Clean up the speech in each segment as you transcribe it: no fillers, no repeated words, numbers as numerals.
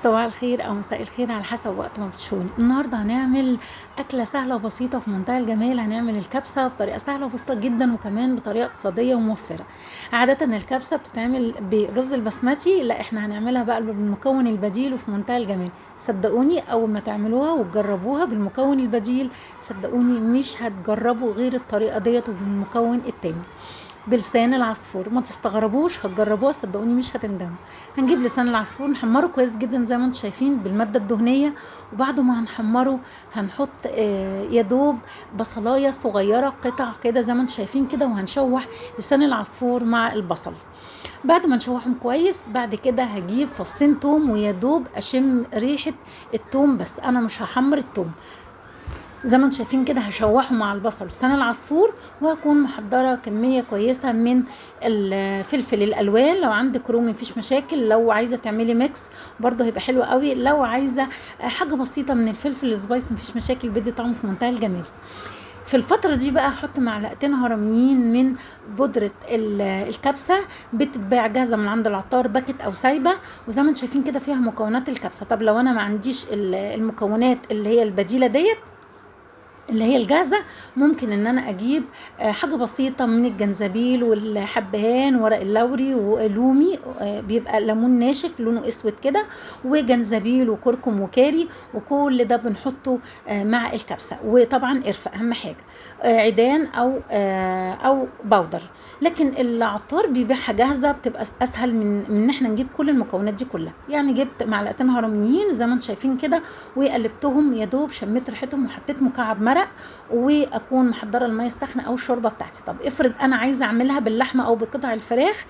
صباح الخير أو مساء الخير على حسب وقت ما بتشوفوني. النهارده هنعمل أكلة سهلة وبسيطة في منتهى الجمال. هنعمل الكبسة بطريقة سهلة وبسيطة جدا، وكمان بطريقة اقتصادية وموفرة. عادة الكبسة بتتعمل برز البسمتي، لا احنا هنعملها بقى بالمكون البديل وفي منتهى الجمال. صدقوني أول ما تعملوها وتجربوها بالمكون البديل، صدقوني مش هتجربوا غير الطريقة ديت وبالمكون التاني. بلسان العصفور، ما تستغربوش، هتجربوها صدقوني مش هتندموا. هنجيب لسان العصفور نحمره كويس جدا زي ما انتم شايفين بالماده الدهنيه، وبعد ما هنحمره هنحط يدوب بصلايه صغيره قطع كده زي ما انتم شايفين كده، وهنشوح لسان العصفور مع البصل. بعد ما نشوحهم كويس، بعد كده هجيب فصين توم ويدوب اشم ريحه التوم، بس انا مش هحمر التوم. زي ما انتم شايفين كده هشوحه مع البصل ولسان العصفور، وهكون محضره كميه كويسه من الفلفل الالوان. لو عندك رومي مفيش مشاكل، لو عايزه تعملي ميكس برضه هيبقى حلو قوي. لو عايزه حاجه بسيطه من الفلفل السبايس مفيش مشاكل، بيدي طعمه في منتهى الجمال. في الفترة دي بقى هحط معلقتين هرميين من بودرة الكبسة، بتتباع جاهزة من عند العطار باكت او سايبة، وزي ما انتم شايفين كده فيها مكونات الكبسة. طب لو انا ما عنديش المكونات اللي هي البديلة ديت اللي هي الجاهزة، ممكن ان انا اجيب حاجة بسيطة من الجنزبيل والحبهان ورق اللوري ولومي، بيبقى ليمون ناشف لونه اسود كده، وجنزبيل وكركم وكاري، وكل ده بنحطه مع الكبسة. وطبعا قرفة اهم حاجة، عيدان او باودر. لكن العطار بيبيعها جاهزة، بتبقى اسهل من ان احنا نجيب كل المكونات دي كلها. يعني جبت معلقتين هرميين زي ما انتم شايفين كده، وقلبتهم يا دوب شميت ريحتهم، وحطيت مكعب مرق، واكون محضره الميه السخنه او الشوربه بتاعتي. طب افرض انا عايزه اعملها باللحمه او بقطع الفراخ،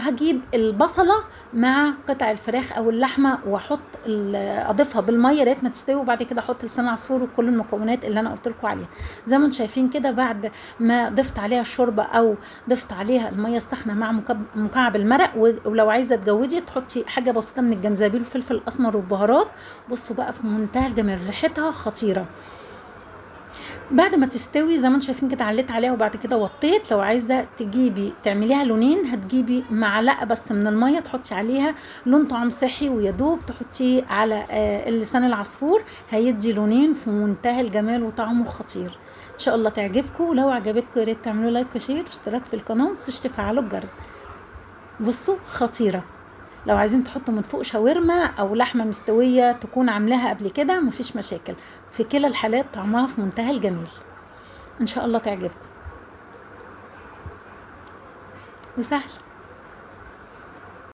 هجيب البصله مع قطع الفراخ او اللحمه، واحط اضيفها بالميه لغايه ما تستوي، وبعد كده احط لسان عصفور وكل المكونات اللي انا قلت لكم عليها. زي ما انتم شايفين كده، بعد ما ضفت عليها الشوربه او ضفت عليها الميه السخنه مع مكعب المرق، ولو عايزه تجودي تحطي حاجه بسيطه من الجنزبيل والفلفل الاسمر والبهارات. بصوا بقى في منتهى الجمال، ريحتها خطيره. بعد ما تستوي زي ما انتم شايفين كده عليت عليها، وبعد كده وطيت. لو عايزه تجيبي تعمليها لونين، هتجيبي معلقه بس من الميه تحطي عليها لون طعام صحي، ويدوب تحطيه على لسان العصفور، هيدي لونين في منتهى الجمال وطعمه خطير. ان شاء الله تعجبكم، ولو عجبتكم يا ريت تعملوا لايك وشير واشتراك في القناه، ومتنسوش تفعلوا الجرس. بصوا خطيره. لو عايزين تحطوا من فوق شاورما او لحمه مستويه تكون عاملاها قبل كده مفيش مشاكل، في كلا الحالات طعمها في منتهى الجمال. ان شاء الله تعجبكم وسهل.